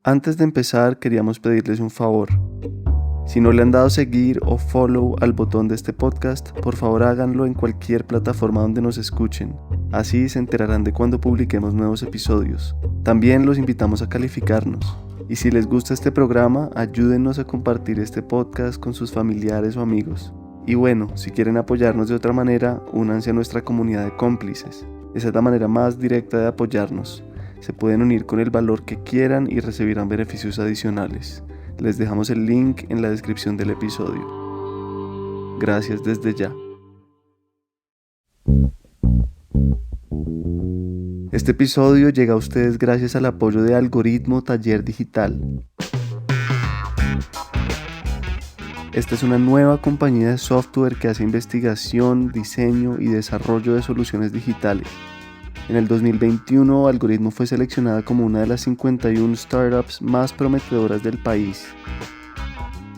Antes de empezar, queríamos pedirles un favor. Si no le han dado seguir o follow al botón de este podcast, por favor háganlo en cualquier plataforma donde nos escuchen. Así se enterarán de cuando publiquemos nuevos episodios. También los invitamos a calificarnos. Y si les gusta este programa, ayúdennos a compartir este podcast con sus familiares o amigos. Y bueno, si quieren apoyarnos de otra manera, únanse a nuestra comunidad de cómplices. Esa es la manera más directa de apoyarnos. Se pueden unir con el valor que quieran y recibirán beneficios adicionales. Les dejamos el link en la descripción del episodio. Gracias desde ya. Este episodio llega a ustedes gracias al apoyo de Algoritmo Taller Digital. Esta es una nueva compañía de software que hace investigación, diseño y desarrollo de soluciones digitales. En el 2021, Algoritmo fue seleccionada como una de las 51 startups más prometedoras del país.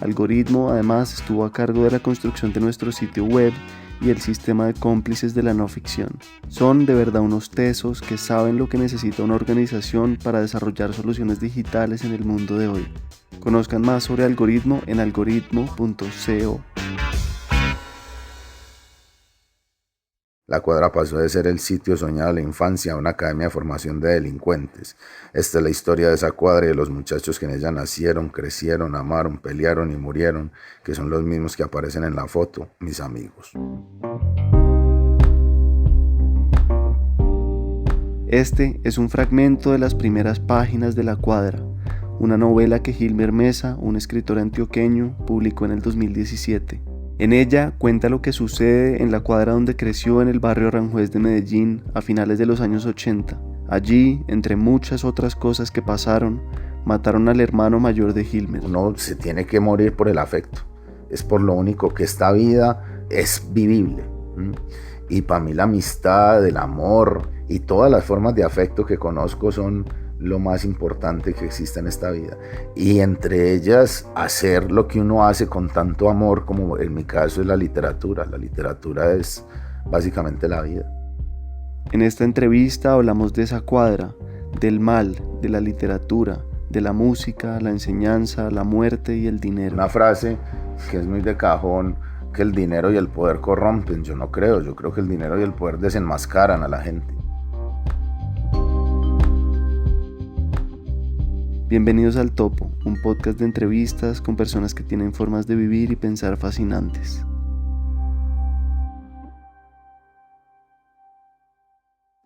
Algoritmo además estuvo a cargo de la construcción de nuestro sitio web y el sistema de cómplices de la no ficción. Son de verdad unos tesos que saben lo que necesita una organización para desarrollar soluciones digitales en el mundo de hoy. Conozcan más sobre Algoritmo en algoritmo.co. La Cuadra pasó de ser el sitio soñado de la infancia a una academia de formación de delincuentes. Esta es la historia de esa cuadra y de los muchachos que en ella nacieron, crecieron, amaron, pelearon y murieron, que son los mismos que aparecen en la foto, mis amigos. Este es un fragmento de las primeras páginas de La Cuadra, una novela que Gilmer Mesa, un escritor antioqueño, publicó en el 2017. En ella cuenta lo que sucede en la cuadra donde creció en el barrio Aranjuez de Medellín a finales de los años 80. Allí, entre muchas otras cosas que pasaron, mataron al hermano mayor de Gilmer. Uno se tiene que morir por el afecto. Es por lo único que esta vida es vivible. Y para mí la amistad, el amor y todas las formas de afecto que conozco son lo más importante que existe en esta vida, y entre ellas hacer lo que uno hace con tanto amor, como en mi caso es la literatura. La literatura es básicamente la vida. En esta entrevista hablamos de esa cuadra, del mal, de la literatura, de la música, la enseñanza, la muerte y el dinero. Una frase que es muy de cajón, que el dinero y el poder corrompen. Yo creo que el dinero y el poder desenmascaran a la gente. Bienvenidos al Topo, un podcast de entrevistas con personas que tienen formas de vivir y pensar fascinantes.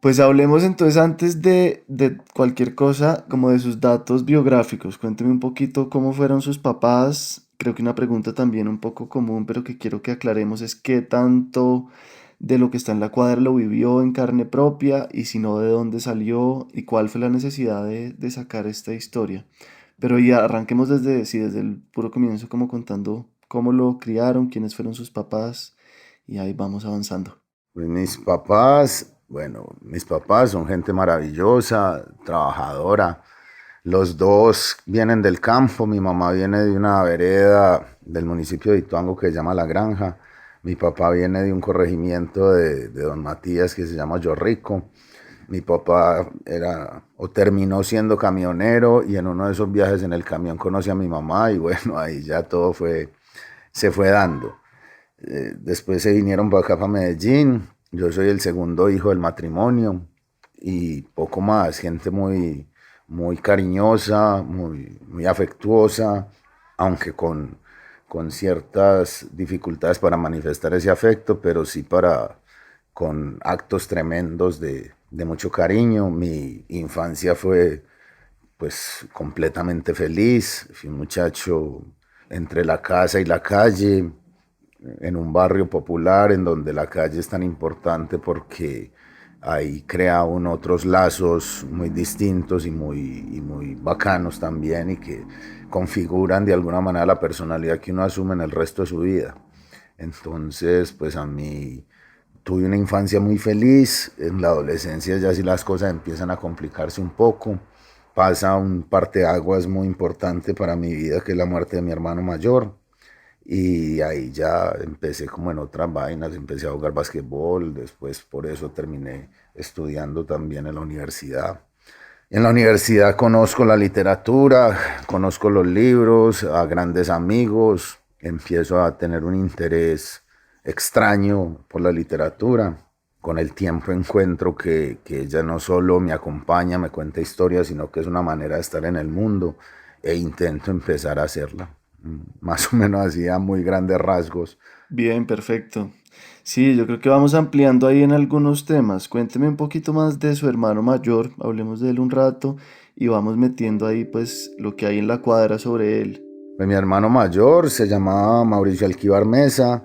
Pues hablemos entonces antes de cualquier cosa, como de sus datos biográficos. Cuénteme un poquito cómo fueron sus papás. Creo que una pregunta también un poco común, pero que quiero que aclaremos es qué tanto de lo que está en La Cuadra lo vivió en carne propia, y si no, de dónde salió y cuál fue la necesidad de sacar esta historia. Pero ya arranquemos desde el puro comienzo, como contando cómo lo criaron, quiénes fueron sus papás, y ahí vamos avanzando. Pues mis papás son gente maravillosa, trabajadora. Los dos vienen del campo. Mi mamá viene de una vereda del municipio de Ituango que se llama La Granja. Mi papá viene de un corregimiento de Don Matías que se llama Yorrico. Mi papá terminó siendo camionero, y en uno de esos viajes en el camión conocí a mi mamá, y bueno, ahí ya todo se fue dando. Después se vinieron para acá, para Medellín. Yo soy el segundo hijo del matrimonio y poco más. Gente muy, muy cariñosa, muy afectuosa, aunque con ciertas dificultades para manifestar ese afecto, pero sí con actos tremendos de mucho cariño. Mi infancia fue pues completamente feliz. Fui un muchacho entre la casa y la calle, en un barrio popular en donde la calle es tan importante porque ahí crea uno otros lazos muy distintos y muy bacanos también, y que configuran de alguna manera la personalidad que uno asume en el resto de su vida. Entonces, pues a mí tuve una infancia muy feliz. En la adolescencia ya sí las cosas empiezan a complicarse un poco. Pasa un parteaguas muy importante para mi vida, que es la muerte de mi hermano mayor. Y ahí ya empecé como en otras vainas, empecé a jugar basquetbol, después por eso terminé estudiando también en la universidad. En la universidad conozco la literatura, conozco los libros, a grandes amigos, empiezo a tener un interés extraño por la literatura. Con el tiempo encuentro que ella no solo me acompaña, me cuenta historias, sino que es una manera de estar en el mundo e intento empezar a hacerla. Más o menos así a muy grandes rasgos. Bien, perfecto. Sí, yo creo que vamos ampliando ahí en algunos temas. Cuénteme un poquito más de su hermano mayor, hablemos de él un rato y vamos metiendo ahí pues lo que hay en la cuadra sobre él. Pues mi hermano mayor se llamaba Mauricio Alquíbar Mesa,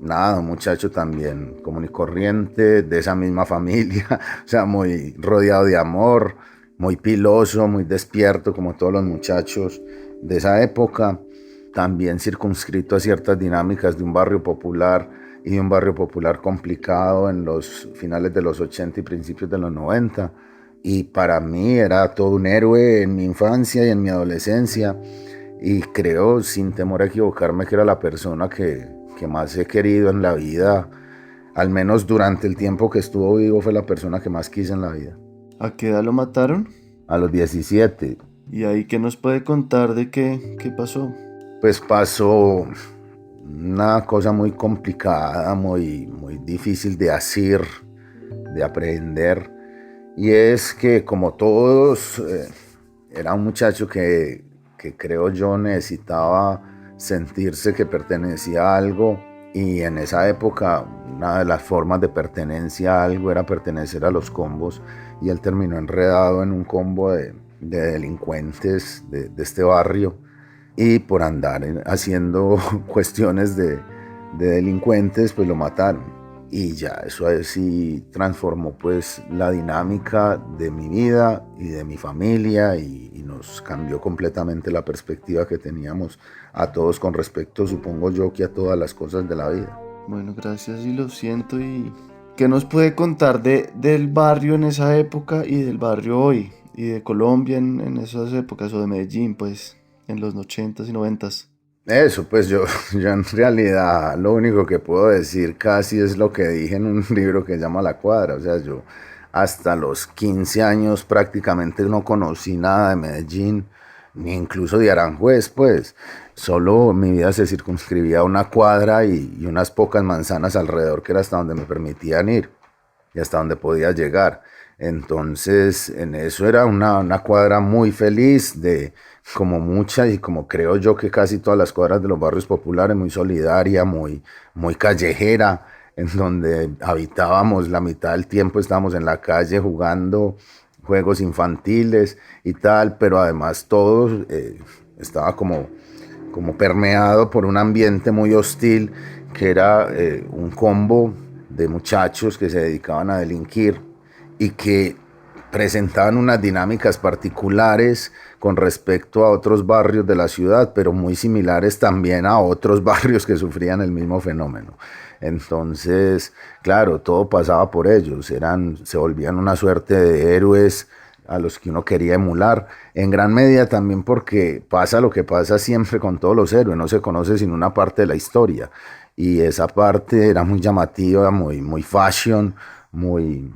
nada, un muchacho también común y corriente, de esa misma familia, o sea, muy rodeado de amor, muy piloso, muy despierto, como todos los muchachos de esa época, también circunscrito a ciertas dinámicas de un barrio popular y de un barrio popular complicado en los finales de los 80 y principios de los 90. Y para mí era todo un héroe en mi infancia y en mi adolescencia. Y creo, sin temor a equivocarme, que era la persona que más he querido en la vida. Al menos durante el tiempo que estuvo vivo fue la persona que más quise en la vida. ¿A qué edad lo mataron? A los 17, ¿Y ahí qué nos puede contar de qué pasó? pues pasó una cosa muy complicada, muy difícil de hacer, de aprender. Y es que como todos, era un muchacho que creo yo necesitaba sentirse que pertenecía a algo. Y en esa época una de las formas de pertenencia a algo era pertenecer a los combos. Y él terminó enredado en un combo de delincuentes de este barrio. Y por andar haciendo cuestiones de delincuentes, pues lo mataron. Y ya, eso así transformó pues la dinámica de mi vida y de mi familia y nos cambió completamente la perspectiva que teníamos a todos con respecto, supongo yo, que a todas las cosas de la vida. Bueno, gracias y lo siento. ¿Y qué nos puede contar del barrio en esa época y del barrio hoy? Y de Colombia en esas épocas, o de Medellín, pues, en los 80s y 90s. Eso, pues yo en realidad lo único que puedo decir casi es lo que dije en un libro que se llama La Cuadra. O sea, yo hasta los 15 años prácticamente no conocí nada de Medellín, ni incluso de Aranjuez, pues. Solo mi vida se circunscribía a una cuadra y unas pocas manzanas alrededor, que era hasta donde me permitían ir y hasta donde podía llegar. Entonces, en eso era una cuadra muy feliz, de como mucha y como creo yo que casi todas las cuadras de los barrios populares, muy solidaria, muy callejera, en donde habitábamos la mitad del tiempo, estábamos en la calle jugando juegos infantiles y tal, pero además todo estaba como permeado por un ambiente muy hostil, que era un combo de muchachos que se dedicaban a delinquir y que presentaban unas dinámicas particulares con respecto a otros barrios de la ciudad, pero muy similares también a otros barrios que sufrían el mismo fenómeno. Entonces, claro, todo pasaba por ellos, se volvían una suerte de héroes a los que uno quería emular, en gran medida también porque pasa lo que pasa siempre con todos los héroes, no se conoce sino una parte de la historia, y esa parte era muy llamativa, muy fashion, muy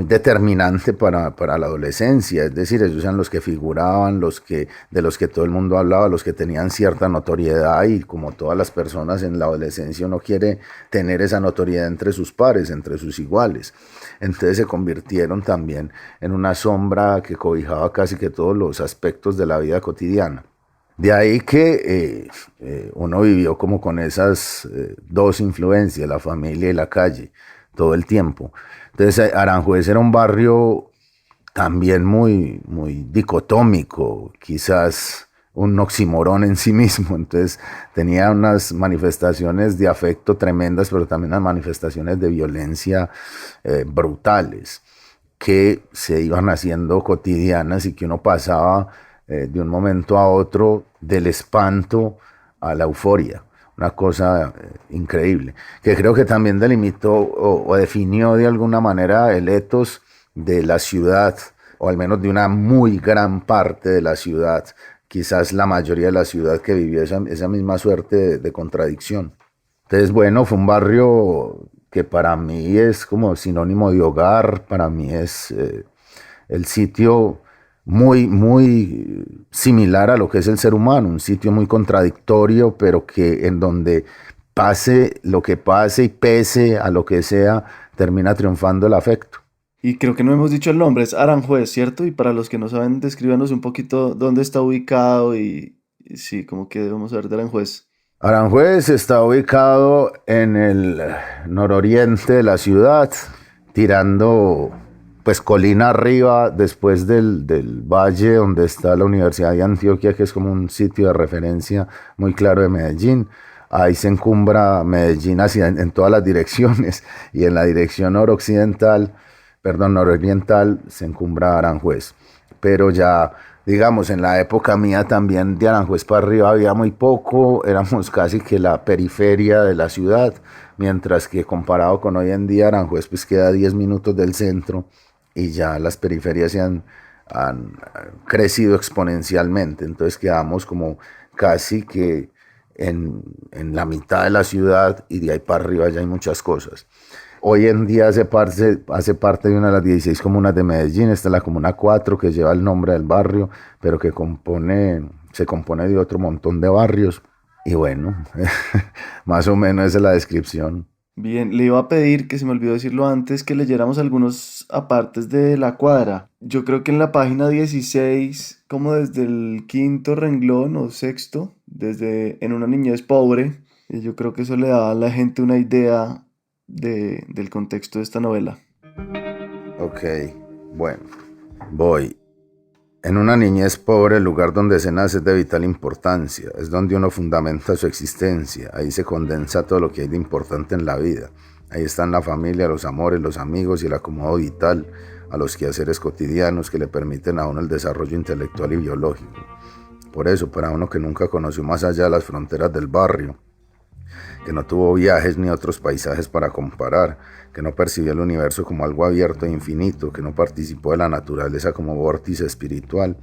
determinante para la adolescencia. Es decir, ellos eran los que figuraban, de los que todo el mundo hablaba, los que tenían cierta notoriedad, y como todas las personas en la adolescencia uno quiere tener esa notoriedad entre sus pares, entre sus iguales. Entonces se convirtieron también en una sombra que cobijaba casi que todos los aspectos de la vida cotidiana. De ahí que uno vivió como con esas dos influencias, la familia y la calle, todo el tiempo. Entonces Aranjuez era un barrio también muy dicotómico, quizás un oxímoron en sí mismo. Entonces tenía unas manifestaciones de afecto tremendas, pero también unas manifestaciones de violencia brutales, que se iban haciendo cotidianas y que uno pasaba de un momento a otro del espanto a la euforia. Una cosa increíble, que creo que también delimitó o definió de alguna manera el etos de la ciudad, o al menos de una muy gran parte de la ciudad, quizás la mayoría de la ciudad, que vivió esa misma suerte de contradicción. Entonces, bueno, fue un barrio que para mí es como sinónimo de hogar, para mí es el sitio muy similar a lo que es el ser humano, un sitio muy contradictorio, pero que en donde pase lo que pase y pese a lo que sea, termina triunfando el afecto. Y creo que no hemos dicho el nombre, es Aranjuez, ¿cierto? Y para los que no saben, descríbanos un poquito dónde está ubicado y sí, como que debemos saber de Aranjuez. Aranjuez está ubicado en el nororiente de la ciudad, tirando pues colina arriba después del valle donde está la Universidad de Antioquia, que es como un sitio de referencia muy claro de Medellín. Ahí se encumbra Medellín hacia, en todas las direcciones y en la dirección nororiental se encumbra Aranjuez. Pero ya, digamos, en la época mía también de Aranjuez para arriba había muy poco, éramos casi que la periferia de la ciudad, mientras que comparado con hoy en día Aranjuez pues queda a 10 minutos del centro y ya las periferias han crecido exponencialmente, entonces quedamos como casi que en la mitad de la ciudad y de ahí para arriba ya hay muchas cosas. Hoy en día hace parte de una de las 16 comunas de Medellín. Esta es la Comuna 4 que lleva el nombre del barrio, pero que se compone de otro montón de barrios. Y bueno, más o menos esa es la descripción. Bien, le iba a pedir, que se me olvidó decirlo antes, que leyéramos algunos apartes de la cuadra. Yo creo que en la página 16, como desde el quinto renglón o sexto, desde En una niñez pobre, yo creo que eso le da a la gente una idea del contexto de esta novela. Ok, bueno, voy. En una niñez pobre, el lugar donde se nace es de vital importancia, es donde uno fundamenta su existencia, ahí se condensa todo lo que hay de importante en la vida. Ahí están la familia, los amores, los amigos y el acomodo vital a los quehaceres cotidianos que le permiten a uno el desarrollo intelectual y biológico. Por eso, para uno que nunca conoció más allá de las fronteras del barrio, que no tuvo viajes ni otros paisajes para comparar, que no percibió el universo como algo abierto e infinito, que no participó de la naturaleza como vórtice espiritual,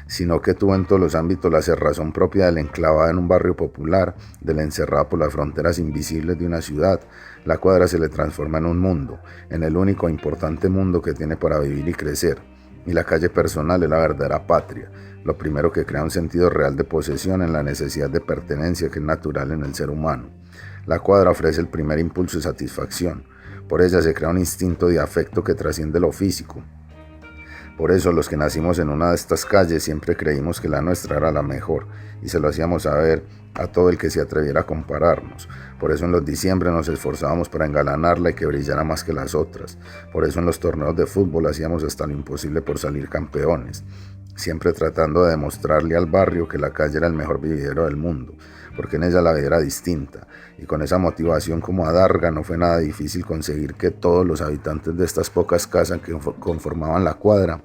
sino que tuvo en todos los ámbitos la cerrazón propia de la enclavada en un barrio popular, de la encerrada por las fronteras invisibles de una ciudad. La cuadra se le transforma en un mundo, en el único e importante mundo que tiene para vivir y crecer. Y la calle personal es la verdadera patria, lo primero que crea un sentido real de posesión en la necesidad de pertenencia que es natural en el ser humano. La cuadra ofrece el primer impulso de satisfacción. Por ella se crea un instinto de afecto que trasciende lo físico. Por eso los que nacimos en una de estas calles siempre creímos que la nuestra era la mejor y se lo hacíamos saber a todo el que se atreviera a compararnos. Por eso en los diciembre nos esforzábamos para engalanarla y que brillara más que las otras. Por eso en los torneos de fútbol hacíamos hasta lo imposible por salir campeones, siempre tratando de demostrarle al barrio que la calle era el mejor vividero del mundo, porque en ella la vida era distinta, y con esa motivación como adarga no fue nada difícil conseguir que todos los habitantes de estas pocas casas que conformaban la cuadra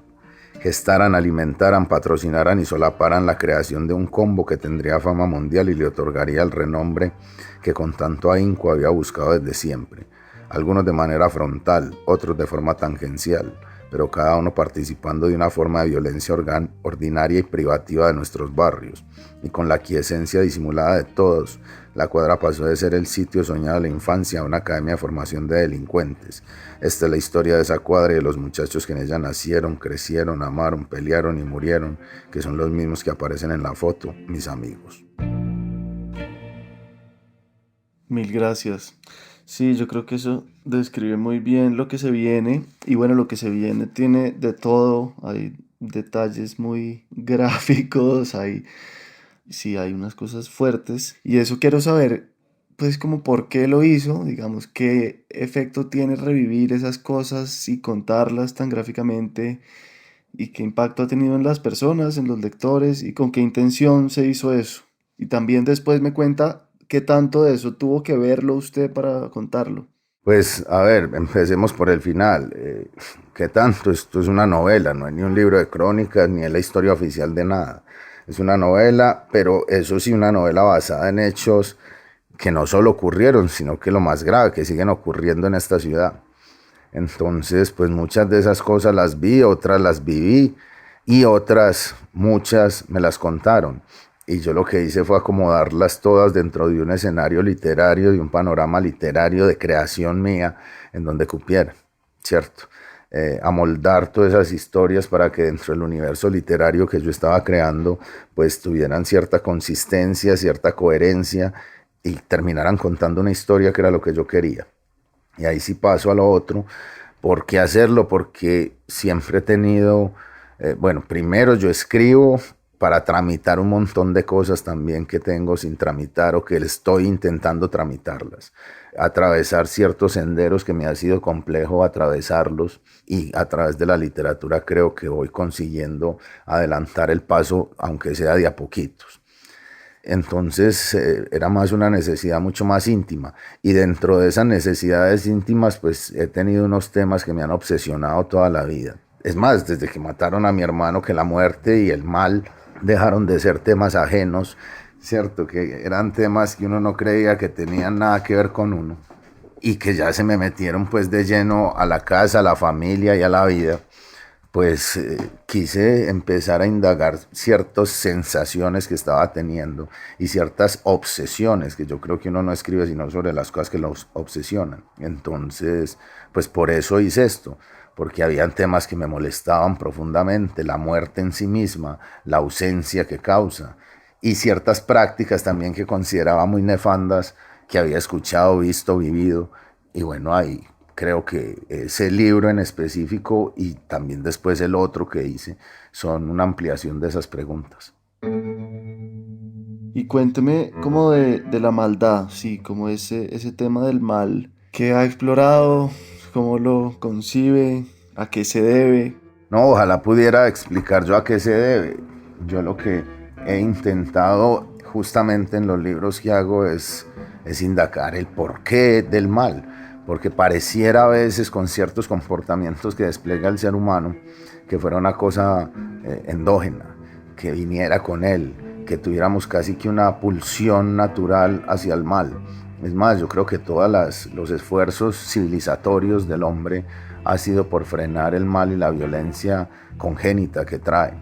gestaran, alimentaran, patrocinaran y solaparan la creación de un combo que tendría fama mundial y le otorgaría el renombre que con tanto ahínco había buscado desde siempre, algunos de manera frontal, otros de forma tangencial, pero cada uno participando de una forma de violencia ordinaria y privativa de nuestros barrios, y con la quiesencia disimulada de todos, la cuadra pasó de ser el sitio soñado de la infancia a una academia de formación de delincuentes. Esta es la historia de esa cuadra y de los muchachos que en ella nacieron, crecieron, amaron, pelearon y murieron, que son los mismos que aparecen en la foto, mis amigos. Mil gracias. Sí, yo creo que eso describe muy bien lo que se viene. Y bueno, lo que se viene tiene de todo. Hay detalles muy gráficos, sí, hay unas cosas fuertes. Y eso quiero saber, pues como por qué lo hizo, digamos, qué efecto tiene revivir esas cosas y contarlas tan gráficamente y qué impacto ha tenido en las personas, en los lectores y con qué intención se hizo eso. Y también después me cuenta qué tanto de eso tuvo que verlo usted para contarlo. Pues, a ver, empecemos por el final. ¿Qué tanto? Esto es una novela, no es ni un libro de crónicas, ni es la historia oficial de nada. Es una novela, pero eso sí, una novela basada en hechos que no solo ocurrieron, sino que lo más grave, que siguen ocurriendo en esta ciudad. Entonces, pues muchas de esas cosas las vi, otras las viví y otras, muchas, me las contaron. Y yo lo que hice fue acomodarlas todas dentro de un escenario literario, de un panorama literario de creación mía, en donde cupiera, ¿cierto? amoldar todas esas historias para que dentro del universo literario que yo estaba creando, pues tuvieran cierta consistencia, cierta coherencia y terminaran contando una historia que era lo que yo quería. Y ahí sí paso a lo otro. ¿Por qué hacerlo? Porque siempre he tenido, bueno, primero yo escribo para tramitar un montón de cosas también que tengo sin tramitar o que estoy intentando tramitarlas. Atravesar ciertos senderos que me ha sido complejo atravesarlos, y a través de la literatura creo que voy consiguiendo adelantar el paso, aunque sea de a poquitos. Entonces era más una necesidad mucho más íntima, y dentro de esas necesidades íntimas pues he tenido unos temas que me han obsesionado toda la vida. Es más, desde que mataron a mi hermano, que la muerte y el mal dejaron de ser temas ajenos, cierto, que eran temas que uno no creía que tenían nada que ver con uno, y que ya se me metieron pues de lleno a la casa, a la familia y a la vida. Pues quise empezar a indagar ciertas sensaciones que estaba teniendo y ciertas obsesiones, que yo creo que uno no escribe sino sobre las cosas que los obsesionan. Entonces, pues por eso hice esto, porque habían temas que me molestaban profundamente: la muerte en sí misma, la ausencia que causa, y ciertas prácticas también que consideraba muy nefandas, que había escuchado, visto, vivido. Y bueno, ahí creo que ese libro en específico y también después el otro que hice son una ampliación de esas preguntas. Y cuénteme como de la maldad, sí, como ese tema del mal que ha explorado, cómo lo concibe, a qué se debe. No, ojalá pudiera explicar yo a qué se debe. Yo lo que he intentado justamente en los libros que hago es indagar el porqué del mal, porque pareciera a veces con ciertos comportamientos que despliega el ser humano que fuera una cosa endógena, que viniera con él, que tuviéramos casi que una pulsión natural hacia el mal. Es más, yo creo que todos los esfuerzos civilizatorios del hombre ha sido por frenar el mal y la violencia congénita que trae,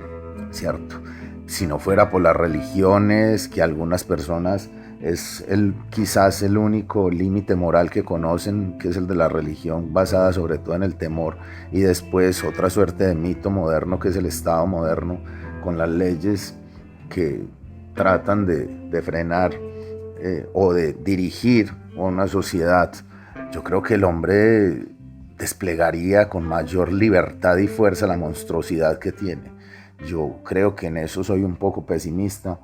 ¿cierto? Si no fuera por las religiones, que algunas personas es quizás el único límite moral que conocen, que es el de la religión basada sobre todo en el temor, y después otra suerte de mito moderno que es el Estado moderno, con las leyes que tratan de frenar o de dirigir a una sociedad. Yo creo que el hombre desplegaría con mayor libertad y fuerza la monstruosidad que tiene. Yo creo que en eso soy un poco pesimista,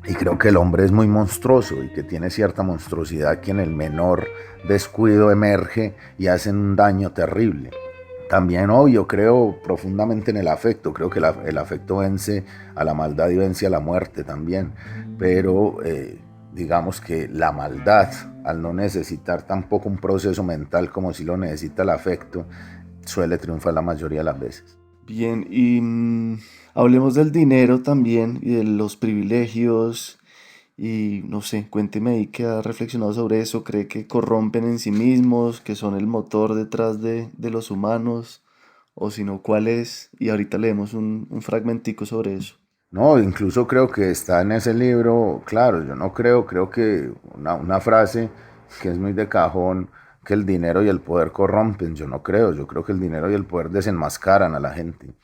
y creo que el hombre es muy monstruoso y que tiene cierta monstruosidad que en el menor descuido emerge y hacen un daño terrible. También, obvio, creo profundamente en el afecto. Creo que el afecto vence a la maldad y vence a la muerte también. Pero digamos que la maldad, al no necesitar tampoco un proceso mental como si lo necesita el afecto, suele triunfar la mayoría de las veces. Bien, y hablemos del dinero también y de los privilegios. Y no sé, cuénteme ahí qué ha reflexionado sobre eso. ¿Cree que corrompen en sí mismos, que son el motor detrás de los humanos? O si no, ¿cuál es? Y ahorita leemos un fragmentico sobre eso. No, incluso creo que está en ese libro. Claro, yo no creo que una frase que es muy de cajón, que el dinero y el poder corrompen. Yo creo que el dinero y el poder desenmascaran a la gente.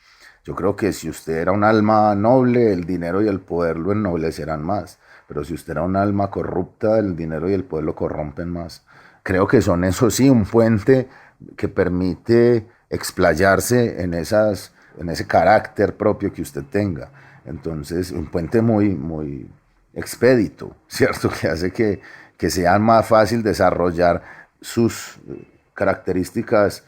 Yo creo que si usted era un alma noble, el dinero y el poder lo ennoblecerán más. Pero si usted era un alma corrupta, el dinero y el poder lo corrompen más. Creo que son, eso sí, un puente que permite explayarse en ese carácter propio que usted tenga. Entonces, un puente muy expedito, ¿cierto? Que hace que sea más fácil desarrollar sus características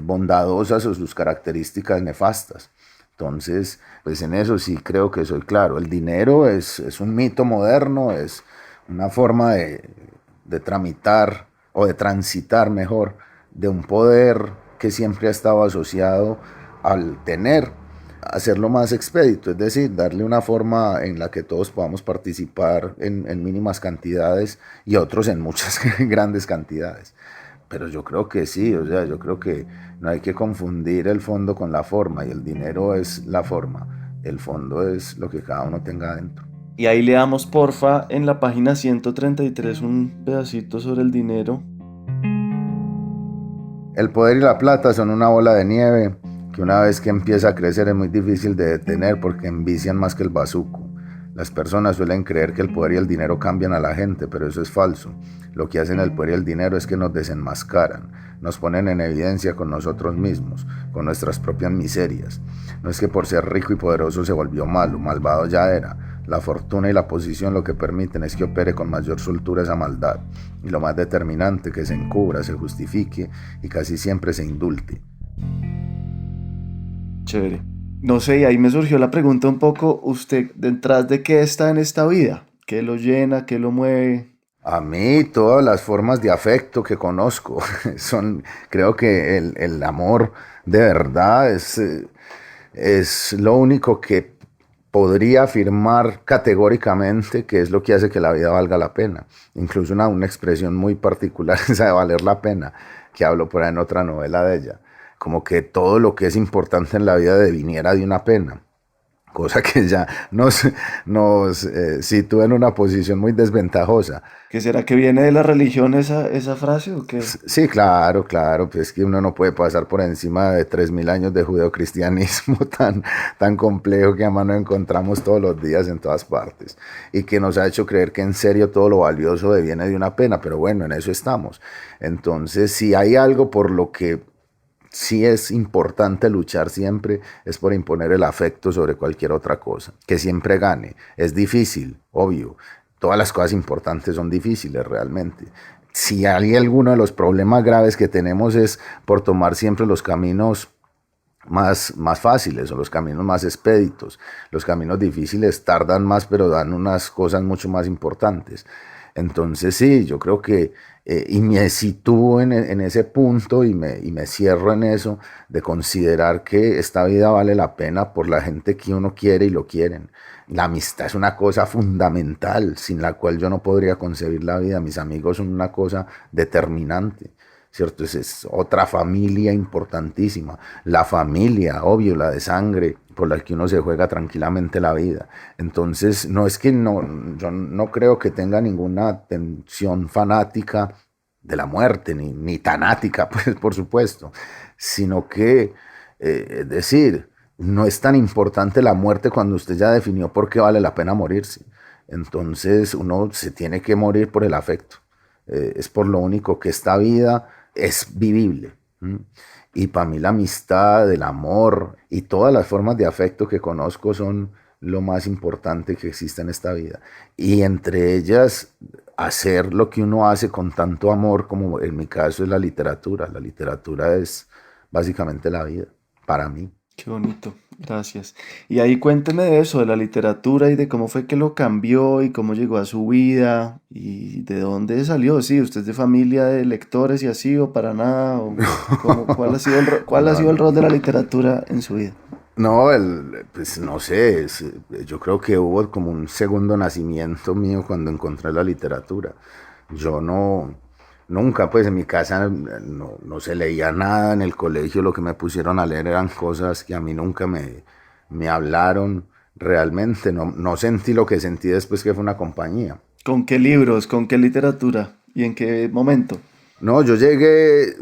bondadosas o sus características nefastas. Entonces, pues en eso sí creo que soy claro. El dinero es un mito moderno, es una forma de tramitar o de transitar mejor de un poder que siempre ha estado asociado al tener, hacerlo más expedito, es decir, darle una forma en la que todos podamos participar en mínimas cantidades y otros en muchas grandes cantidades. Pero yo creo que sí, o sea, yo creo que no hay que confundir el fondo con la forma, y el dinero es la forma, el fondo es lo que cada uno tenga adentro. Y ahí leamos, porfa, en la página 133 un pedacito sobre el dinero. El poder y la plata son una bola de nieve que una vez que empieza a crecer es muy difícil de detener porque envician más que el bazuco. Las personas suelen creer que el poder y el dinero cambian a la gente, pero eso es falso. Lo que hacen el poder y el dinero es que nos desenmascaran, nos ponen en evidencia con nosotros mismos, con nuestras propias miserias. No es que por ser rico y poderoso se volvió malo, malvado ya era. La fortuna y la posición lo que permiten es que opere con mayor soltura esa maldad, y lo más determinante, que se encubra, se justifique y casi siempre se indulte. Chévere. No sé, y ahí me surgió la pregunta un poco, ¿usted detrás de qué está en esta vida? ¿Qué lo llena? ¿Qué lo mueve? A mí todas las formas de afecto que conozco son, creo que el amor de verdad es lo único que podría afirmar categóricamente que es lo que hace que la vida valga la pena. Incluso una expresión muy particular, esa de valer la pena, que hablo por ahí en otra novela de ella. Como que todo lo que es importante en la vida deviniera de una pena. Cosa que ya nos sitúa en una posición muy desventajosa. ¿Qué será que viene de la religión esa frase o qué? Sí, claro, claro, pues que uno no puede pasar por encima de 3000 años de judeocristianismo tan complejo que a mano encontramos todos los días en todas partes y que nos ha hecho creer que en serio todo lo valioso deviene de una pena, pero bueno, en eso estamos. Entonces, si hay algo por lo que sí es importante luchar siempre, es por imponer el afecto sobre cualquier otra cosa, que siempre gane. Es difícil, obvio. Todas las cosas importantes son difíciles realmente. Si hay alguno de los problemas graves que tenemos es por tomar siempre los caminos más fáciles o los caminos más expeditos. Los caminos difíciles tardan más, pero dan unas cosas mucho más importantes. Entonces sí, yo creo que, y me sitúo en ese punto y me cierro en eso, de considerar que esta vida vale la pena por la gente que uno quiere y lo quieren. La amistad es una cosa fundamental, sin la cual yo no podría concebir la vida. Mis amigos son una cosa determinante. ¿Cierto? Es otra familia importantísima. La familia, obvio, la de sangre, por la que uno se juega tranquilamente la vida. Entonces, no es que yo no creo que tenga ninguna tensión fanática de la muerte, ni tanática, pues, por supuesto, sino que, es decir, no es tan importante la muerte cuando usted ya definió por qué vale la pena morirse. Entonces, uno se tiene que morir por el afecto. Es por lo único que esta vida es vivible. Y para mí la amistad, el amor y todas las formas de afecto que conozco son lo más importante que existe en esta vida. Y entre ellas, hacer lo que uno hace con tanto amor, como en mi caso es la literatura. La literatura es básicamente la vida, para mí. Qué bonito, gracias. Y ahí cuénteme de eso, de la literatura y de cómo fue que lo cambió y cómo llegó a su vida y de dónde salió. Sí, ¿usted es de familia de lectores y así o para nada? O ¿cuál ha sido cuál ha No, sido el rol de la literatura en su vida? no, pues no sé, yo creo que hubo como un segundo nacimiento mío cuando encontré la literatura. Yo nunca, pues en mi casa no se leía nada, en el colegio lo que me pusieron a leer eran cosas que a mí nunca me hablaron realmente, no sentí lo que sentí después que fue una compañía. ¿Con qué libros, con qué literatura y en qué momento? No, yo llegué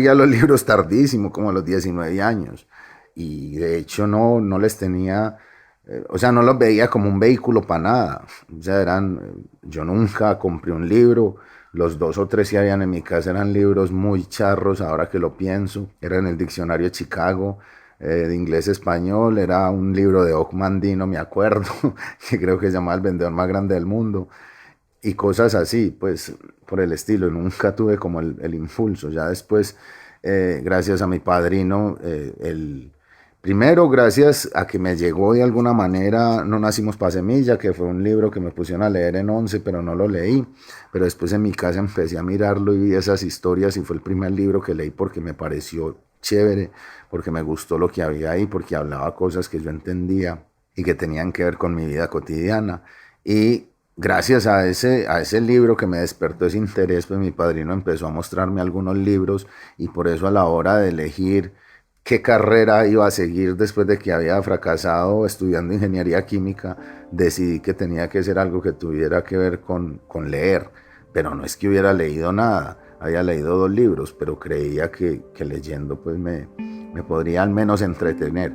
a los libros tardísimo, como a los 19 años, y de hecho no les tenía, o sea, no los veía como un vehículo para nada. O sea, yo nunca compré un libro, los 2 o 3 que habían en mi casa eran libros muy charros, ahora que lo pienso, eran el diccionario de Chicago, de inglés-español, era un libro de Mandino, me acuerdo, que creo que se llamaba El vendedor más grande del mundo y cosas así, pues por el estilo. Nunca tuve como el impulso. Ya después, gracias a mi padrino, primero gracias a que me llegó de alguna manera No nacimos pa' semilla, que fue un libro que me pusieron a leer en 11, pero no lo leí. Pero después en mi casa empecé a mirarlo y vi esas historias y fue el primer libro que leí porque me pareció chévere, porque me gustó lo que había ahí, porque hablaba cosas que yo entendía y que tenían que ver con mi vida cotidiana. Y gracias a ese libro que me despertó ese interés, pues mi padrino empezó a mostrarme algunos libros y por eso a la hora de elegir qué carrera iba a seguir después de que había fracasado estudiando ingeniería química, decidí que tenía que ser algo que tuviera que ver con leer, pero no es que hubiera leído nada. había leído 2 libros, pero creía que leyendo pues me podría al menos entretener.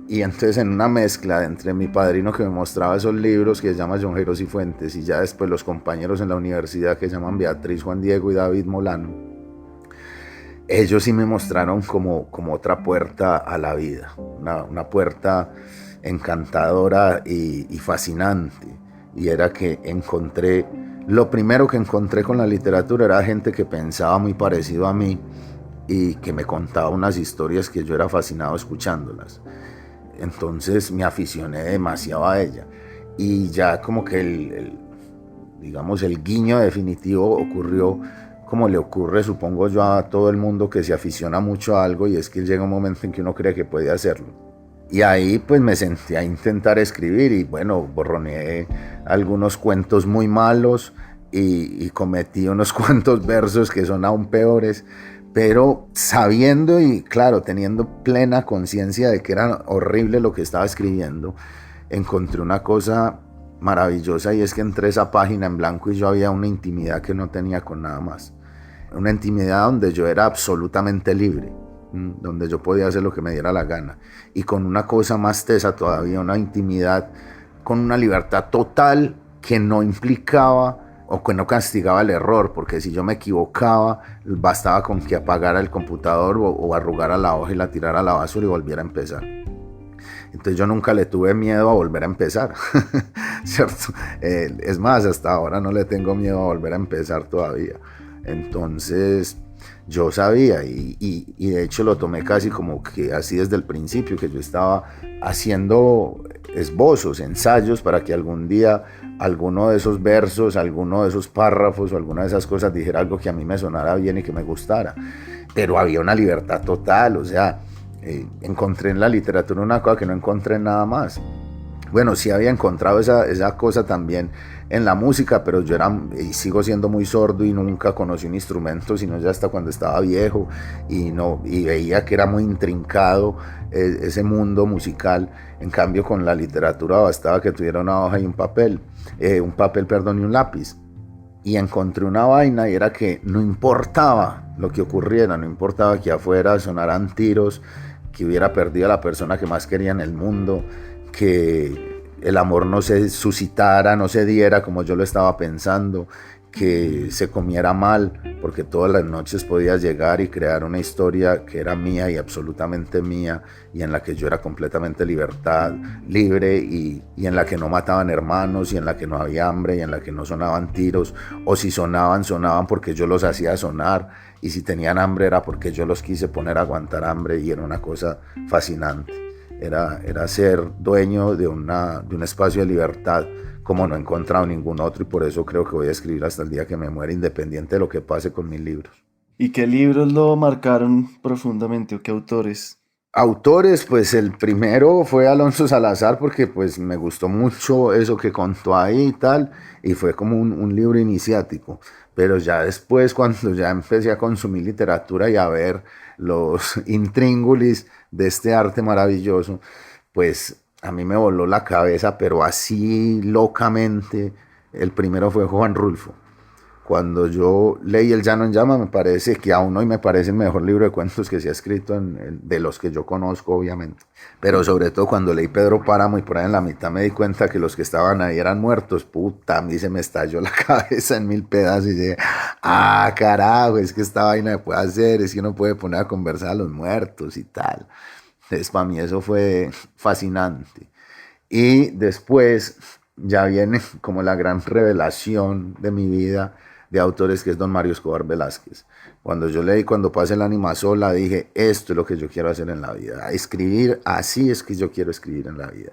Y entonces en una mezcla entre mi padrino que me mostraba esos libros que se llama John Jairo Cifuentes y ya después los compañeros en la universidad que se llaman Beatriz, Juan Diego y David Molano, ellos sí me mostraron como otra puerta a la vida, una puerta encantadora y fascinante. Y era que lo primero que encontré con la literatura era gente que pensaba muy parecido a mí y que me contaba unas historias que yo era fascinado escuchándolas. Entonces me aficioné demasiado a ella. Y ya como que digamos, el guiño definitivo ocurrió como le ocurre, supongo yo, a todo el mundo que se aficiona mucho a algo, y es que llega un momento en que uno cree que puede hacerlo. Y ahí pues me senté a intentar escribir y bueno, borroneé algunos cuentos muy malos y cometí unos cuantos versos que son aún peores, pero sabiendo y claro, teniendo plena conciencia de que era horrible lo que estaba escribiendo, encontré una cosa maravillosa, y es que entre esa página en blanco y yo había una intimidad que no tenía con nada más. Una intimidad donde yo era absolutamente libre, donde yo podía hacer lo que me diera la gana. Y con una cosa más tesa todavía, una intimidad con una libertad total que no implicaba o que no castigaba el error, porque si yo me equivocaba, bastaba con que apagara el computador o arrugara la hoja y la tirara a la basura y volviera a empezar. Entonces yo nunca le tuve miedo a volver a empezar, ¿cierto? Es más, hasta ahora no le tengo miedo a volver a empezar todavía. Entonces yo sabía y de hecho lo tomé casi como que así desde el principio, que yo estaba haciendo esbozos, ensayos para que algún día alguno de esos versos, alguno de esos párrafos o alguna de esas cosas dijera algo que a mí me sonara bien y que me gustara. Pero había una libertad total, o sea, encontré en la literatura una cosa que no encontré en nada más. Bueno, sí había encontrado esa cosa también en la música, pero yo sigo siendo muy sordo y nunca conocí un instrumento, sino ya hasta cuando estaba viejo y veía que era muy intrincado ese mundo musical. En cambio, con la literatura bastaba que tuviera una hoja y un papel, y un lápiz. Y encontré una vaina, y era que no importaba lo que ocurriera, no importaba que afuera sonaran tiros, que hubiera perdido a la persona que más quería en el mundo, que el amor no se suscitara, no se diera como yo lo estaba pensando, que se comiera mal, porque todas las noches podía llegar y crear una historia que era mía y absolutamente mía, y en la que yo era completamente libre, y en la que no mataban hermanos, y en la que no había hambre, y en la que no sonaban tiros, o si sonaban porque yo los hacía sonar, y si tenían hambre era porque yo los quise poner a aguantar hambre, y era una cosa fascinante. Era ser dueño de un espacio de libertad como no he encontrado ningún otro, y por eso creo que voy a escribir hasta el día que me muera, independiente de lo que pase con mis libros. ¿Y qué libros lo marcaron profundamente o qué autores? Autores, pues el primero fue Alonso Salazar, porque pues me gustó mucho eso que contó ahí y tal, y fue como un libro iniciático. Pero ya después, cuando ya empecé a consumir literatura y a ver los intríngulis de este arte maravilloso, pues a mí me voló la cabeza, pero así locamente. El primero fue Juan Rulfo. Cuando yo leí El Llano en Llama, me parece que aún hoy me parece el mejor libro de cuentos que se ha escrito, de los que yo conozco, obviamente. Pero sobre todo cuando leí Pedro Páramo, y por ahí en la mitad me di cuenta que los que estaban ahí eran muertos. Puta, a mí se me estalló la cabeza en 1000 pedazos y dije, carajo, es que esta vaina me puede hacer, es que uno puede poner a conversar a los muertos y tal. Entonces para mí eso fue fascinante. Y después ya viene como la gran revelación de mi vida de autores, que es don Mario Escobar Velázquez. Cuando yo leí Cuando pase el ánima sola, dije, esto es lo que yo quiero hacer en la vida, escribir, así es que yo quiero escribir en la vida.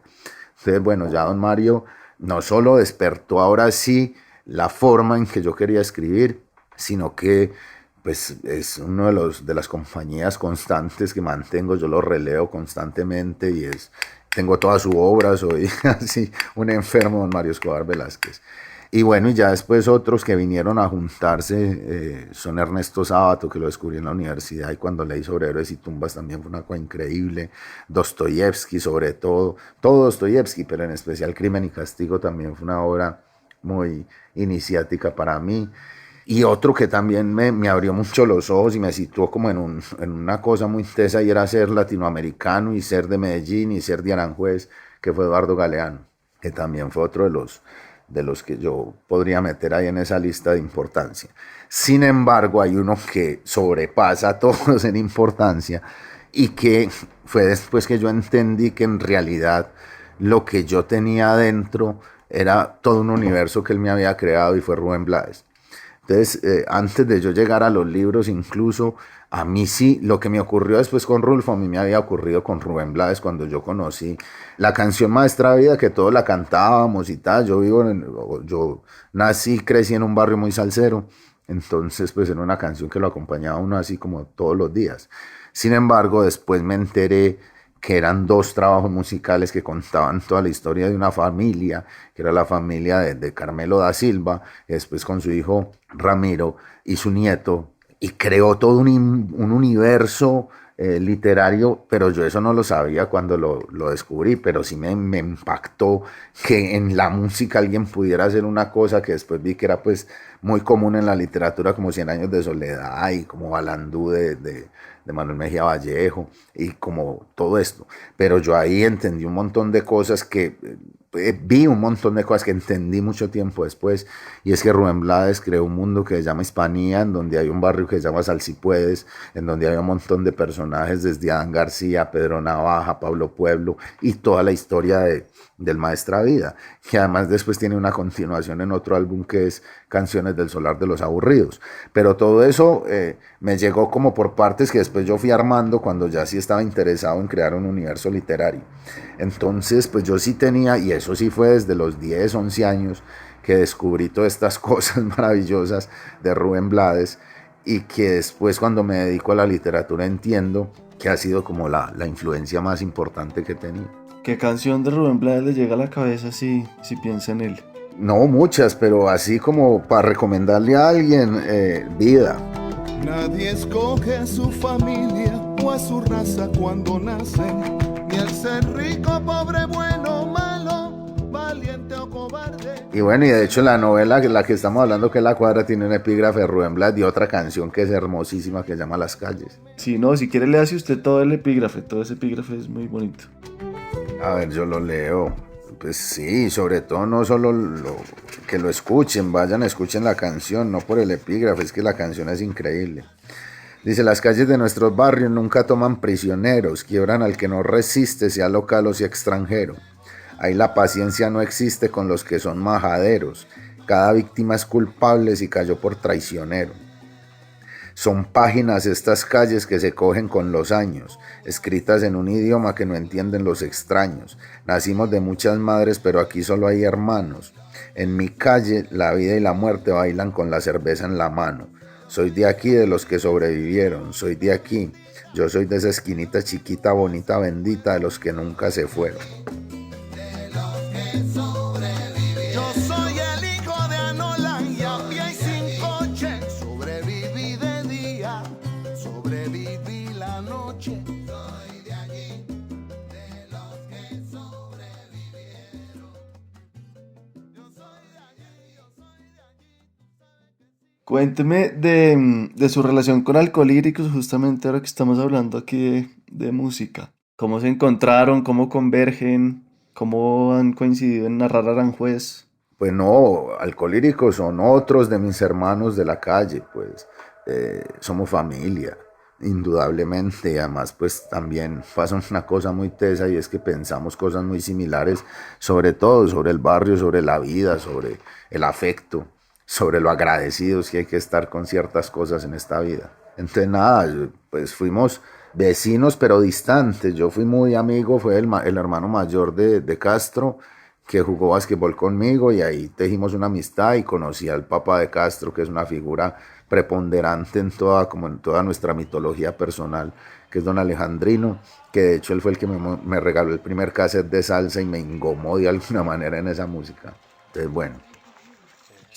Entonces, bueno, ya don Mario no solo despertó ahora sí la forma en que yo quería escribir, sino que pues es uno de las compañías constantes que mantengo. Yo lo releo constantemente y tengo toda su obra, soy así un enfermo don Mario Escobar Velázquez. Y bueno, y ya después otros que vinieron a juntarse son Ernesto Sábato, que lo descubrí en la universidad, y cuando leí sobre Héroes y Tumbas también fue una cosa increíble. Dostoyevsky, sobre todo Dostoyevsky, pero en especial Crimen y Castigo también fue una obra muy iniciática para mí. Y otro que también me abrió mucho los ojos y me situó como en una cosa muy tesa, y era ser latinoamericano y ser de Medellín y ser de Aranjuez, que fue Eduardo Galeano, que también fue otro de los que yo podría meter ahí en esa lista de importancia. Sin embargo, hay uno que sobrepasa a todos en importancia y que fue después que yo entendí que en realidad lo que yo tenía adentro era todo un universo que él me había creado, y fue Rubén Blades. Entonces, antes de yo llegar a los libros, incluso a mí sí, lo que me ocurrió después con Rulfo, a mí me había ocurrido con Rubén Blades cuando yo conocí la canción Maestra Vida, que todos la cantábamos y tal. Yo nací, crecí en un barrio muy salsero, entonces pues era una canción que lo acompañaba a uno así como todos los días. Sin embargo, después me enteré que eran dos trabajos musicales que contaban toda la historia de una familia, que era la familia de Carmelo da Silva, y después con su hijo Ramiro y su nieto, y creó todo un universo literario, pero yo eso no lo sabía cuando lo descubrí, pero sí me impactó que en la música alguien pudiera hacer una cosa que después vi que era pues muy común en la literatura, como Cien Años de Soledad y como Balandú de Manuel Mejía Vallejo y como todo esto. Pero yo ahí entendí un montón de cosas que vi un montón de cosas que entendí mucho tiempo después, y es que Rubén Blades creó un mundo que se llama Hispanía, en donde hay un barrio que se llama Salsipuedes, en donde hay un montón de personajes desde Adán García, Pedro Navaja, Pablo Pueblo y toda la historia del Maestra Vida, que además después tiene una continuación en otro álbum que es Canciones del Solar de los Aburridos. Pero todo eso me llegó como por partes que después yo fui armando cuando ya sí estaba interesado en crear un universo literario. Entonces pues yo sí tenía, y eso sí fue desde los 10, 11 años que descubrí todas estas cosas maravillosas de Rubén Blades, y que después cuando me dedico a la literatura entiendo que ha sido como la influencia más importante que he tenido. ¿Qué canción de Rubén Blades le llega a la cabeza si piensa en él? No muchas, pero así como para recomendarle a alguien, Vida. Nadie escoge a su familia o a su raza cuando nace, ni el ser rico, pobre, bueno, malo, valiente o cobarde. Y bueno, y de hecho la novela, la que estamos hablando, que es La Cuadra, tiene un epígrafe de Rubén Blades y otra canción que es hermosísima que se llama Las Calles. Si no, si quiere le hace usted todo el epígrafe, todo ese epígrafe es muy bonito. A ver, yo lo leo. Pues sí, sobre todo no solo que lo escuchen, vayan, escuchen la canción, no por el epígrafe, es que la canción es increíble. Dice: las calles de nuestros barrios nunca toman prisioneros, quiebran al que no resiste, sea local o sea extranjero. Ahí la paciencia no existe con los que son majaderos, cada víctima es culpable si cayó por traicionero. Son páginas estas calles que se cogen con los años, escritas en un idioma que no entienden los extraños. Nacimos de muchas madres, pero aquí solo hay hermanos. En mi calle la vida y la muerte bailan con la cerveza en la mano. Soy de aquí, de los que sobrevivieron, soy de aquí. Yo soy de esa esquinita chiquita, bonita, bendita, de los que nunca se fueron. Cuénteme de su relación con Alcolíricos, justamente ahora que estamos hablando aquí de música. ¿Cómo se encontraron? ¿Cómo convergen? ¿Cómo han coincidido en narrar Aranjuez? Pues no, Alcolíricos son otros de mis hermanos de la calle, pues somos familia, indudablemente. Y además pues también pasa una cosa muy tesa, y es que pensamos cosas muy similares, sobre todo sobre el barrio, sobre la vida, sobre el afecto, sobre lo agradecidos que hay que estar con ciertas cosas en esta vida. Entonces nada, pues fuimos vecinos pero distantes. Yo fui muy amigo, fue el hermano mayor de Castro, que jugó básquetbol conmigo, y ahí tejimos una amistad y conocí al papá de Castro, que es una figura preponderante como en toda nuestra mitología personal, que es don Alejandrino, que de hecho él fue el que me regaló el primer cassette de salsa y me engomó de alguna manera en esa música. Entonces bueno.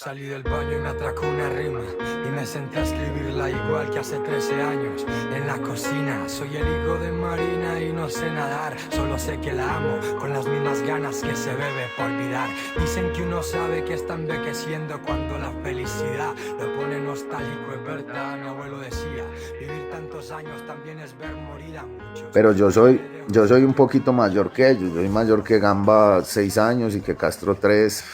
Salí del baño y me atracó una rima y me senté a escribirla igual que hace 13 años en la cocina. Soy el hijo de Marina y no sé nadar, solo sé que la amo con las mismas ganas que se bebe por olvidar. Dicen que uno sabe que está envejeciendo cuando la felicidad lo pone nostálgico, es verdad, mi abuelo decía, vivir tantos años también es ver morir a muchos. Pero yo soy un poquito mayor que ellos, yo soy mayor que Gamba 6 años y que Castro 3.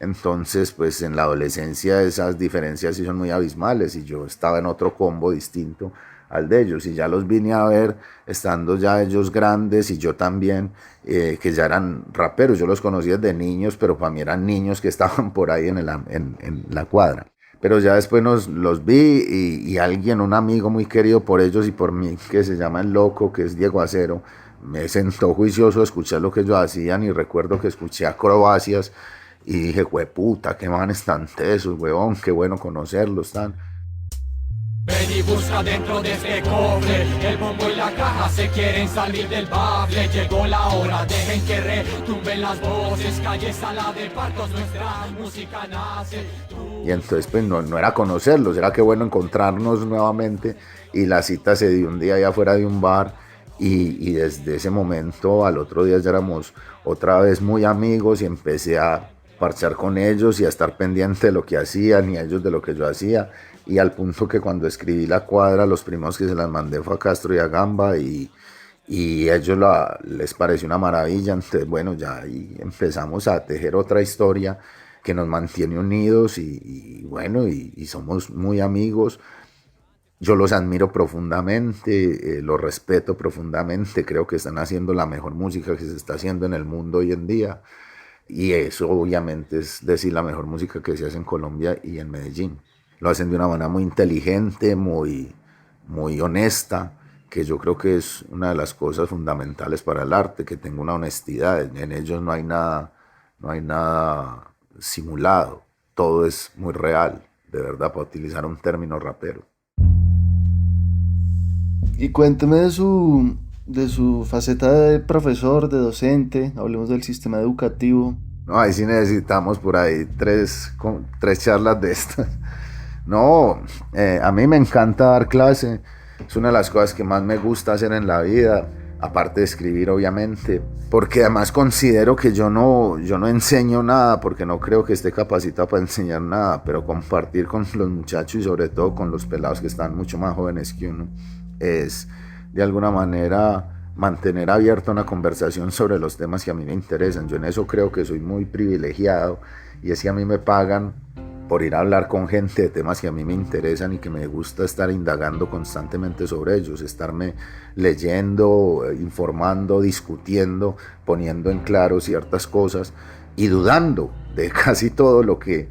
Entonces, pues en la adolescencia esas diferencias sí son muy abismales y yo estaba en otro combo distinto al de ellos y ya los vine a ver estando ya ellos grandes y yo también, que ya eran raperos. Yo los conocí desde niños, pero para mí eran niños que estaban por ahí en la cuadra. Pero ya después los vi y alguien, un amigo muy querido por ellos y por mí, que se llama El Loco, que es Diego Acero, me sentó juicioso a escuchar lo que ellos hacían y recuerdo que escuché Acrobacias y dije, puta, qué manes tan tesos, huevón, qué bueno conocerlos, tan. Ven y busca dentro de este cobre, el bombo y la caja se quieren salir del bable. Llegó la hora, dejen que retumben las voces, calle sala de partos, nuestra música nace. Y entonces pues no era conocerlos, era qué bueno encontrarnos nuevamente y la cita se dio un día allá afuera de un bar y desde ese momento al otro día ya éramos otra vez muy amigos y empecé a parchar con ellos y a estar pendiente de lo que hacían y ellos de lo que yo hacía, y al punto que cuando escribí la cuadra los primeros que se las mandé fue a Castro y a Gamba y ellos les pareció una maravilla. Entonces bueno, ya ahí empezamos a tejer otra historia que nos mantiene unidos y bueno, y somos muy amigos. Yo los admiro profundamente, los respeto profundamente, creo que están haciendo la mejor música que se está haciendo en el mundo hoy en día. Y eso obviamente es decir la mejor música que se hace en Colombia y en Medellín. Lo hacen de una manera muy inteligente, muy honesta, que yo creo que es una de las cosas fundamentales para el arte, que tenga una honestidad. En ellos no hay nada simulado, todo es muy real, de verdad, para utilizar un término rapero. Y cuénteme de su faceta de profesor, de docente, hablemos del sistema educativo. No, ahí sí necesitamos por ahí tres charlas de estas. No, a mí me encanta dar clase, es una de las cosas que más me gusta hacer en la vida, aparte de escribir obviamente, porque además considero que yo no enseño nada, porque no creo que esté capacitado para enseñar nada, pero compartir con los muchachos y sobre todo con los pelados que están mucho más jóvenes que uno, es de alguna manera mantener abierta una conversación sobre los temas que a mí me interesan. Yo en eso creo que soy muy privilegiado y es que a mí me pagan por ir a hablar con gente de temas que a mí me interesan y que me gusta estar indagando constantemente sobre ellos, estarme leyendo, informando, discutiendo, poniendo en claro ciertas cosas y dudando de casi todo lo que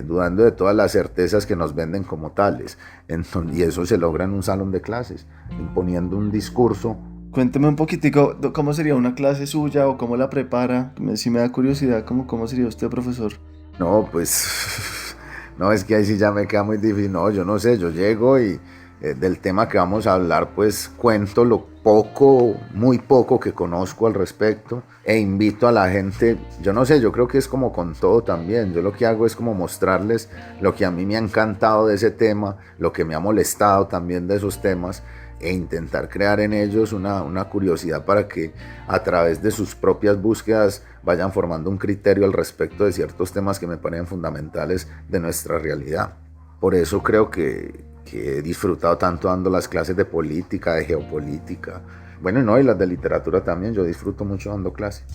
dudando de todas las certezas que nos venden como tales. Entonces, y eso se logra en un salón de clases, imponiendo un discurso. Cuénteme un poquitico, ¿cómo sería una clase suya o cómo la prepara? Si me da curiosidad, ¿cómo sería usted profesor? No, pues, no, es que ahí sí ya me queda muy difícil. No, yo no sé, yo llego y del tema que vamos a hablar, pues cuento lo poco, muy poco que conozco al respecto e invito a la gente. Yo no sé, yo creo que es como con todo también. Yo lo que hago es como mostrarles lo que a mí me ha encantado de ese tema, lo que me ha molestado también de esos temas, e intentar crear en ellos una curiosidad para que a través de sus propias búsquedas vayan formando un criterio al respecto de ciertos temas que me parecen fundamentales de nuestra realidad. Por eso creo que he disfrutado tanto dando las clases de política, de geopolítica, bueno, no, y las de literatura también. Yo disfruto mucho dando clases.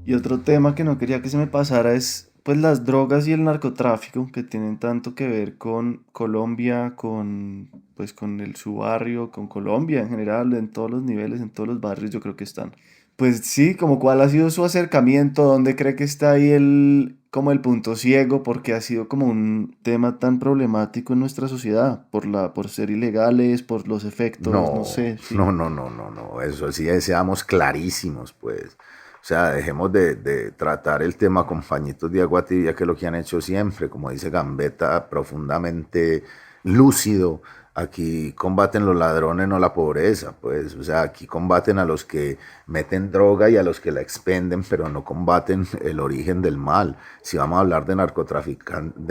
Y otro tema que no quería que se me pasara es pues las drogas y el narcotráfico, que tienen tanto que ver con Colombia, con su barrio, con Colombia en general, en todos los niveles, en todos los barrios yo creo que están. Pues sí, como cuál ha sido su acercamiento, dónde cree que está ahí como el punto ciego, porque ha sido como un tema tan problemático en nuestra sociedad, por ser ilegales, por los efectos, no sé. Sí. No, eso sí, seamos clarísimos, pues. O sea, dejemos de tratar el tema con pañitos de agua tibia, que es lo que han hecho siempre, como dice Gambetta, profundamente lúcido, Aquí combaten los ladrones, no la pobreza, pues, o sea, aquí combaten a los que meten droga y a los que la expenden, pero no combaten el origen del mal. Si vamos a hablar de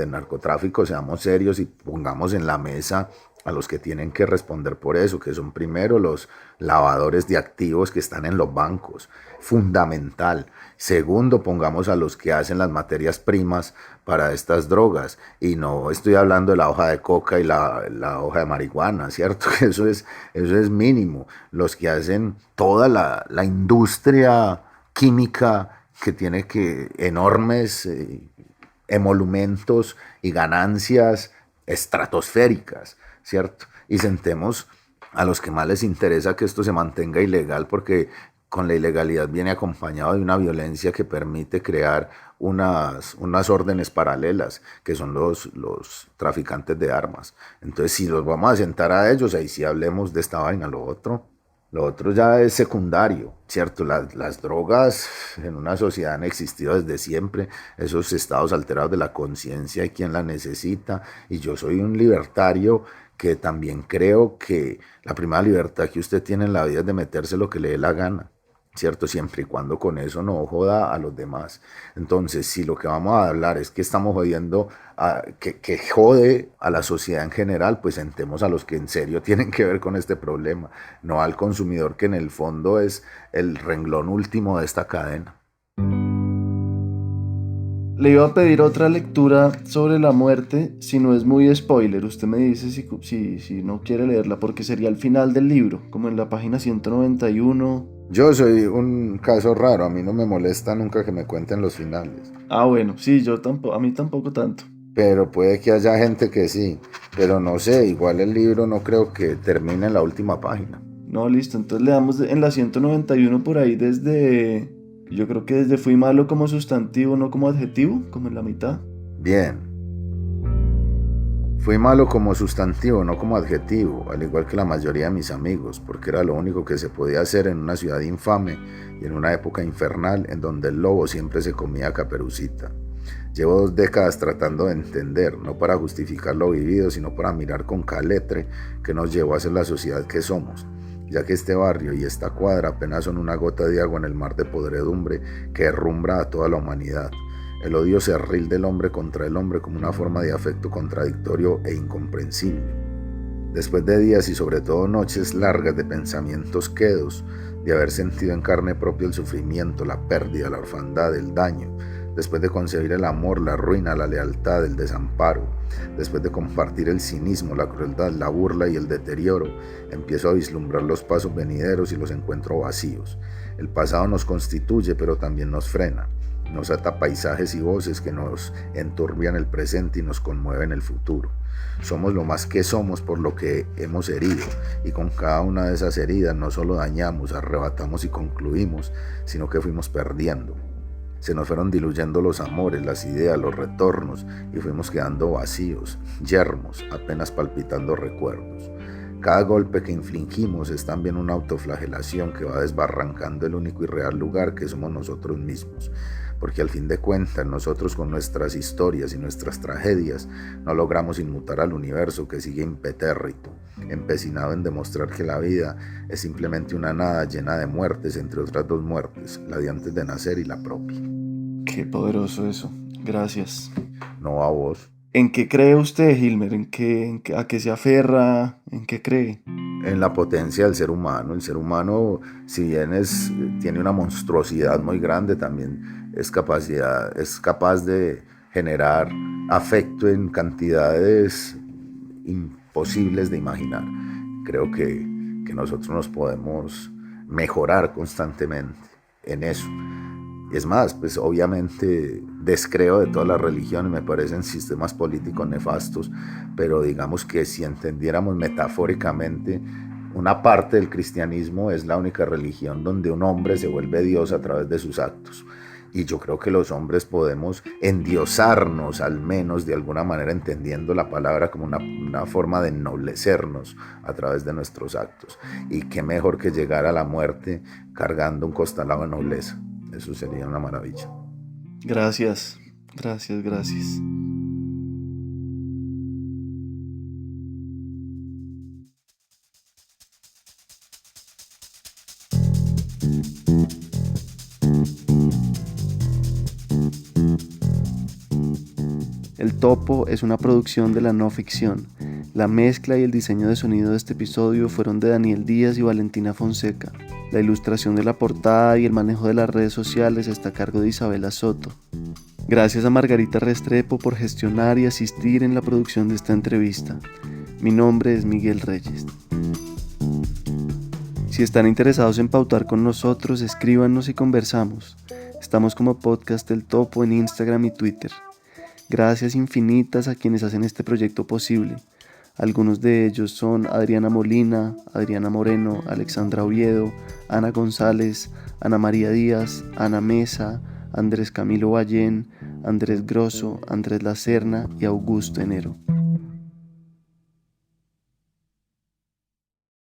narcotráfico, seamos serios y pongamos en la mesa a los que tienen que responder por eso, que son primero los lavadores de activos que están en los bancos, fundamental. Segundo, pongamos a los que hacen las materias primas para estas drogas, y no estoy hablando de la hoja de coca y la hoja de marihuana, ¿cierto? Eso es mínimo. Los que hacen toda la industria química que tiene enormes emolumentos y ganancias estratosféricas, ¿cierto? Y sentemos a los que más les interesa que esto se mantenga ilegal, porque con la ilegalidad viene acompañado de una violencia que permite crear unas órdenes paralelas, que son los traficantes de armas. Entonces, si los vamos a sentar a ellos, ahí sí hablemos de esta vaina. Lo otro ya es secundario, ¿cierto? Las drogas en una sociedad han existido desde siempre, esos estados alterados de la conciencia y quien la necesita. Y yo soy un libertario que también creo que la primera libertad que usted tiene en la vida es de meterse lo que le dé la gana, ¿cierto? Siempre y cuando con eso no joda a los demás. Entonces, si lo que vamos a hablar es que estamos jodiendo, que jode a la sociedad en general, pues sentemos a los que en serio tienen que ver con este problema, no al consumidor, que en el fondo es el renglón último de esta cadena. Le iba a pedir otra lectura sobre la muerte, si no es muy spoiler. Usted me dice si no quiere leerla, porque sería el final del libro, como en la página 191. Yo soy un caso raro, a mí no me molesta nunca que me cuenten los finales. Ah, bueno, sí, yo tampoco, a mí tampoco tanto. Pero puede que haya gente que sí, pero no sé, igual el libro no creo que termine en la última página. No, listo, entonces le damos en la 191 por ahí yo creo que desde fui malo como sustantivo, no como adjetivo, como en la mitad. Bien. Fui malo como sustantivo, no como adjetivo, al igual que la mayoría de mis amigos, porque era lo único que se podía hacer en una ciudad infame y en una época infernal en donde el lobo siempre se comía a Caperucita. Llevo 2 décadas tratando de entender, no para justificar lo vivido, sino para mirar con caletre que nos llevó a ser la sociedad que somos, ya que este barrio y esta cuadra apenas son una gota de agua en el mar de podredumbre que derrumbra a toda la humanidad. El odio cerril del hombre contra el hombre como una forma de afecto contradictorio e incomprensible. Después de días y sobre todo noches largas de pensamientos quedos, de haber sentido en carne propia el sufrimiento, la pérdida, la orfandad, el daño, después de concebir el amor, la ruina, la lealtad, el desamparo, después de compartir el cinismo, la crueldad, la burla y el deterioro, empiezo a vislumbrar los pasos venideros y los encuentro vacíos. El pasado nos constituye, pero también nos frena. Nos ata paisajes y voces que nos enturbian el presente y nos conmueven el futuro. Somos lo más que somos por lo que hemos herido, y con cada una de esas heridas no solo dañamos, arrebatamos y concluimos, sino que fuimos perdiendo. Se nos fueron diluyendo los amores, las ideas, los retornos, y fuimos quedando vacíos, yermos, apenas palpitando recuerdos. Cada golpe que infligimos es también una autoflagelación que va desbarrancando el único y real lugar que somos nosotros mismos, porque al fin de cuentas nosotros con nuestras historias y nuestras tragedias no logramos inmutar al universo que sigue impetérrito, empecinado en demostrar que la vida es simplemente una nada llena de muertes, entre otras 2 muertes, la de antes de nacer y la propia. Qué poderoso eso, gracias. No a vos. ¿En qué cree usted, Hilmer? ¿A qué se aferra? ¿En qué cree? En la potencia del ser humano. El ser humano, si bien tiene una monstruosidad muy grande, también es capaz de generar afecto en cantidades imposibles de imaginar. Creo que nosotros nos podemos mejorar constantemente en eso. Es más, pues obviamente descreo de todas las religiones, me parecen sistemas políticos nefastos, pero digamos que si entendiéramos metafóricamente, una parte del cristianismo es la única religión donde un hombre se vuelve Dios a través de sus actos. Y yo creo que los hombres podemos endiosarnos, al menos de alguna manera, entendiendo la palabra como una forma de ennoblecernos a través de nuestros actos. Y qué mejor que llegar a la muerte cargando un costalado de nobleza. Eso sería una maravilla. Gracias, gracias, gracias. El Topo es una producción de la no ficción. La mezcla y el diseño de sonido de este episodio fueron de Daniel Díaz y Valentina Fonseca. La ilustración de la portada y el manejo de las redes sociales está a cargo de Isabela Soto. Gracias a Margarita Restrepo por gestionar y asistir en la producción de esta entrevista. Mi nombre es Miguel Reyes. Si están interesados en pautar con nosotros, escríbanos y conversamos. Estamos como Podcast El Topo en Instagram y Twitter. Gracias infinitas a quienes hacen este proyecto posible. Algunos de ellos son Adriana Molina, Adriana Moreno, Alexandra Oviedo, Ana González, Ana María Díaz, Ana Mesa, Andrés Camilo Ballén, Andrés Grosso, Andrés Lacerna y Augusto Enero.